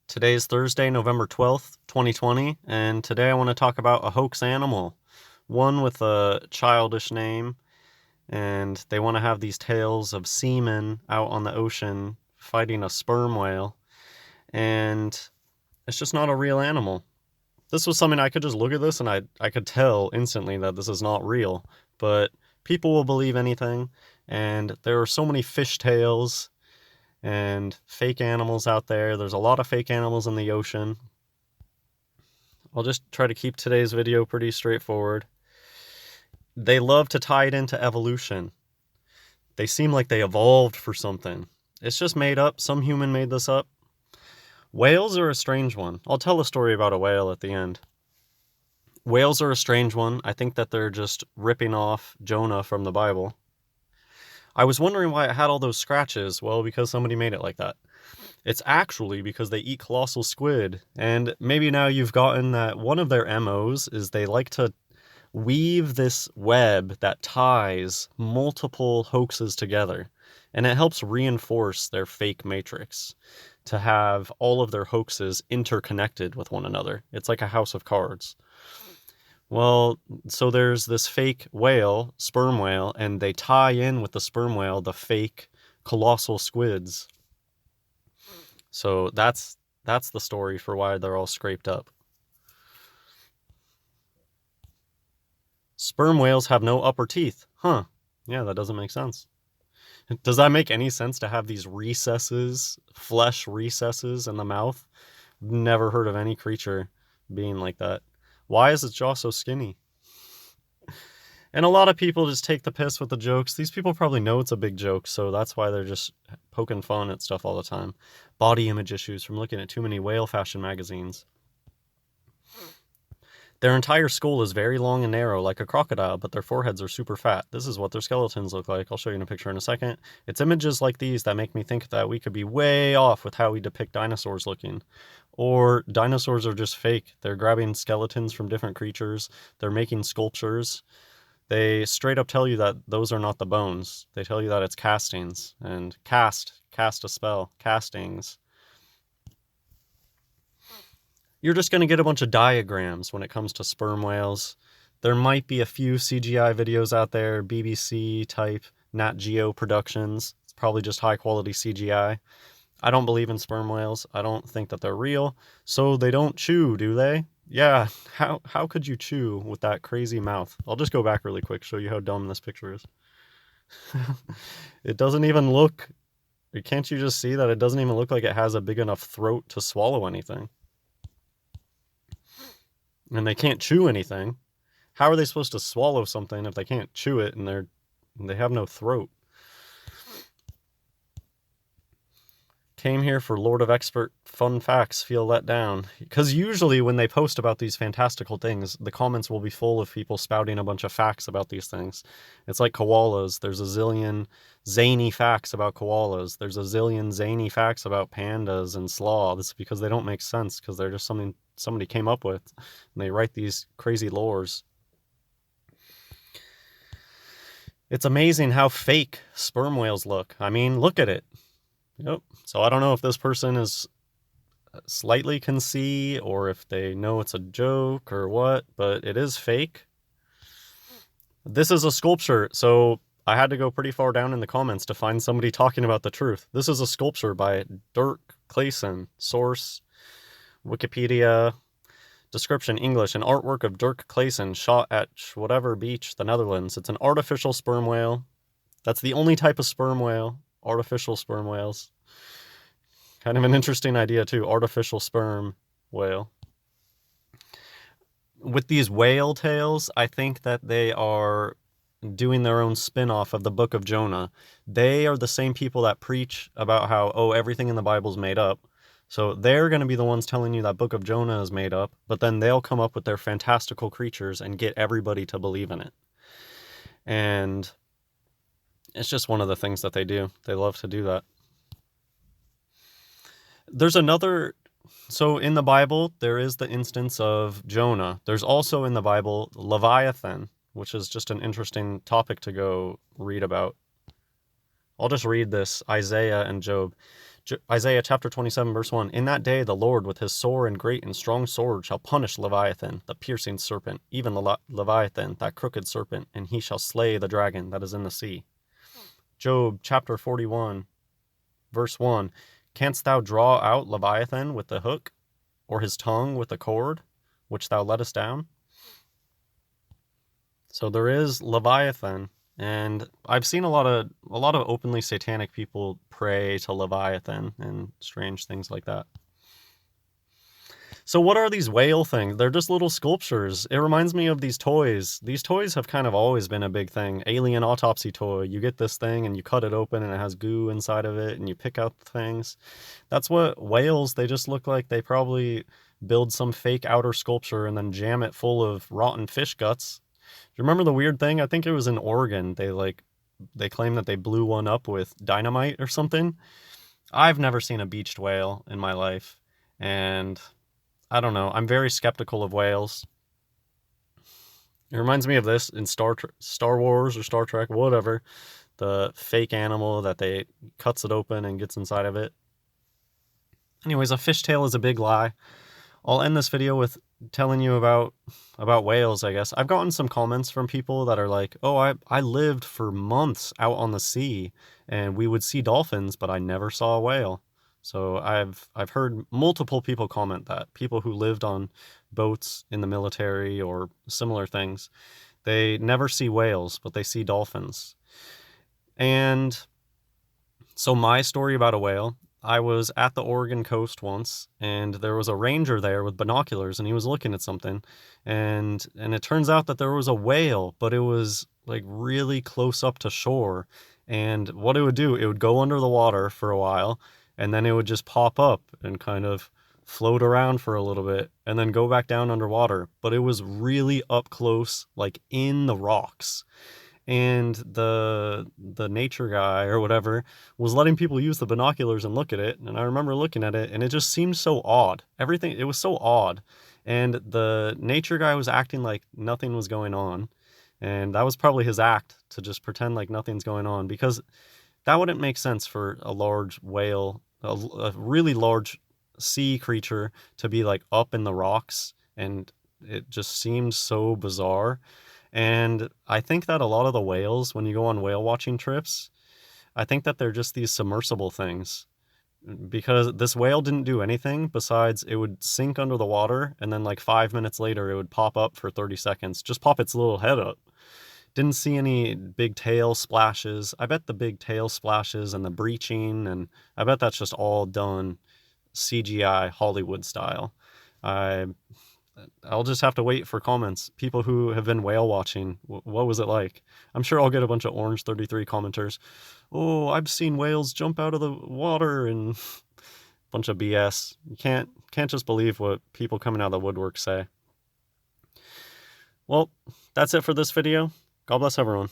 Today's Thursday, November 12th, 2020, and today I want to talk about a hoax animal. One with a childish name, and they want to have these tales of seamen out on the ocean fighting a sperm whale, and it's just not a real animal. This was something I could just look at this and I could tell instantly that this is not real, but people will believe anything, and there are so many fish tales and fake animals out there. There's a lot of fake animals in the ocean. I'll just try to keep today's video pretty straightforward. They love to tie it into evolution. They seem like they evolved for something. It's just made up. Some human made this up. Whales are a strange one. I'll tell a story about a whale at the end. Whales are a strange one. I think that they're just ripping off Jonah from the Bible. I was wondering why it had all those scratches. Well, because somebody made it like that. It's actually because they eat colossal squid. And maybe now you've gotten that one of their MOs is they like to weave this web that ties multiple hoaxes together. And it helps reinforce their fake matrix to have all of their hoaxes interconnected with one another. It's like a house of cards. Well, so there's this fake whale, sperm whale, and they tie in with the sperm whale the fake colossal squids. So that's the story for why they're all scraped up. Sperm whales have no upper teeth. Huh. Yeah, that doesn't make sense. Does that make any sense to have these recesses, flesh recesses in the mouth? Never heard of any creature being like that. Why is its jaw so skinny? And a lot of people just take the piss with the jokes. These people probably know it's a big joke, so that's why they're just poking fun at stuff all the time. Body image issues from looking at too many whale fashion magazines. Their entire skull is very long and narrow, like a crocodile, but their foreheads are super fat. This is what their skeletons look like. I'll show you in a picture in a second. It's images like these that make me think that we could be way off with how we depict dinosaurs looking. Or dinosaurs are just fake. They're grabbing skeletons from different creatures. They're making sculptures. They straight up tell you that those are not the bones. They tell you that it's castings. And cast a spell, castings. You're just going to get a bunch of diagrams when it comes to sperm whales. There might be a few CGI videos out there, BBC type, Nat Geo productions. It's probably just high quality CGI. I don't believe in sperm whales. I don't think that they're real. So they don't chew, do they? Yeah, how could you chew with that crazy mouth? I'll just go back really quick, show you how dumb this picture is. It doesn't even look... Can't you just see that it doesn't even look like it has a big enough throat to swallow anything? And they can't chew anything. How are they supposed to swallow something if they can't chew it and they have no throat? Came here for Lord of Expert fun facts, feel let down. Because usually when they post about these fantastical things, the comments will be full of people spouting a bunch of facts about these things. It's like koalas. There's a zillion zany facts about koalas. There's a zillion zany facts about pandas and sloths because they don't make sense because they're just something somebody came up with. And they write these crazy lores. It's amazing how fake sperm whales look. I mean, look at it. Yep. So I don't know if this person is slightly can see or if they know it's a joke or what, but it is fake. This is a sculpture, so I had to go pretty far down in the comments to find somebody talking about the truth. This is a sculpture by Dirk Claesen. Source, Wikipedia. Description, English. An artwork of Dirk Claesen shot at whatever beach, the Netherlands. It's an artificial sperm whale. That's the only type of sperm whale. Artificial sperm whales. Kind of an interesting idea too. Artificial sperm whale. With these whale tales, I think that they are doing their own spin-off of the Book of Jonah. They are the same people that preach about how, oh, everything in the Bible's made up. So they're going to be the ones telling you that Book of Jonah is made up, but then they'll come up with their fantastical creatures and get everybody to believe in it. And it's just one of the things that they do. They love to do that. There's another... So in the Bible, there is the instance of Jonah. There's also in the Bible Leviathan, which is just an interesting topic to go read about. I'll just read this, Isaiah and Job. Isaiah chapter 27, verse 1. In that day the Lord with his sore and great and strong sword shall punish Leviathan, the piercing serpent, even Leviathan, that crooked serpent, and he shall slay the dragon that is in the sea. Job chapter 41, verse 1. Canst thou draw out Leviathan with the hook, or his tongue with the cord, which thou lettest down? So there is Leviathan, and I've seen a lot of openly satanic people pray to Leviathan and strange things like that. So what are these whale things? They're just little sculptures. It reminds me of these toys. These toys have kind of always been a big thing. Alien autopsy toy. You get this thing and you cut it open and it has goo inside of it and you pick out the things. That's what whales, they just look like they probably build some fake outer sculpture and then jam it full of rotten fish guts. Do you remember the weird thing? I think it was in Oregon. They claim that they blew one up with dynamite or something. I've never seen a beached whale in my life, and I don't know. I'm very skeptical of whales. It reminds me of this in Star Wars or Star Trek, whatever. The fake animal that they cuts it open and gets inside of it. Anyways, a fishtail is a big lie. I'll end this video with telling you about whales, I guess. I've gotten some comments from people that are like, oh, I lived for months out on the sea and we would see dolphins, but I never saw a whale. So I've heard multiple people comment that. People who lived on boats in the military or similar things, they never see whales, but they see dolphins. And so my story about a whale, I was at the Oregon coast once, and there was a ranger there with binoculars, and he was looking at something, and it turns out that there was a whale, but it was like really close up to shore. And what it would do, it would go under the water for a while, and then it would just pop up and kind of float around for a little bit, and then go back down underwater. But it was really up close, like in the rocks. And the nature guy or whatever was letting people use the binoculars and look at it, and I remember looking at it and it just seemed so odd. Everything, it was so odd, and the nature guy was acting like nothing was going on, and that was probably his act, to just pretend like nothing's going on, because that wouldn't make sense for a large whale, a really large sea creature, to be like up in the rocks, and it just seems so bizarre. And I think that a lot of the whales, when you go on whale watching trips, I think that they're just these submersible things. Because this whale didn't do anything besides it would sink under the water, and then like 5 minutes later it would pop up for 30 seconds. Just pop its little head up. Didn't see any big tail splashes. I bet the big tail splashes and the breaching, and I bet that's just all done CGI Hollywood style. I'll just have to wait for comments. People who have been whale watching, what was it like? I'm sure I'll get a bunch of Orange 33 commenters. Oh, I've seen whales jump out of the water, and bunch of BS. You can't just believe what people coming out of the woodwork say. Well, that's it for this video. God bless everyone.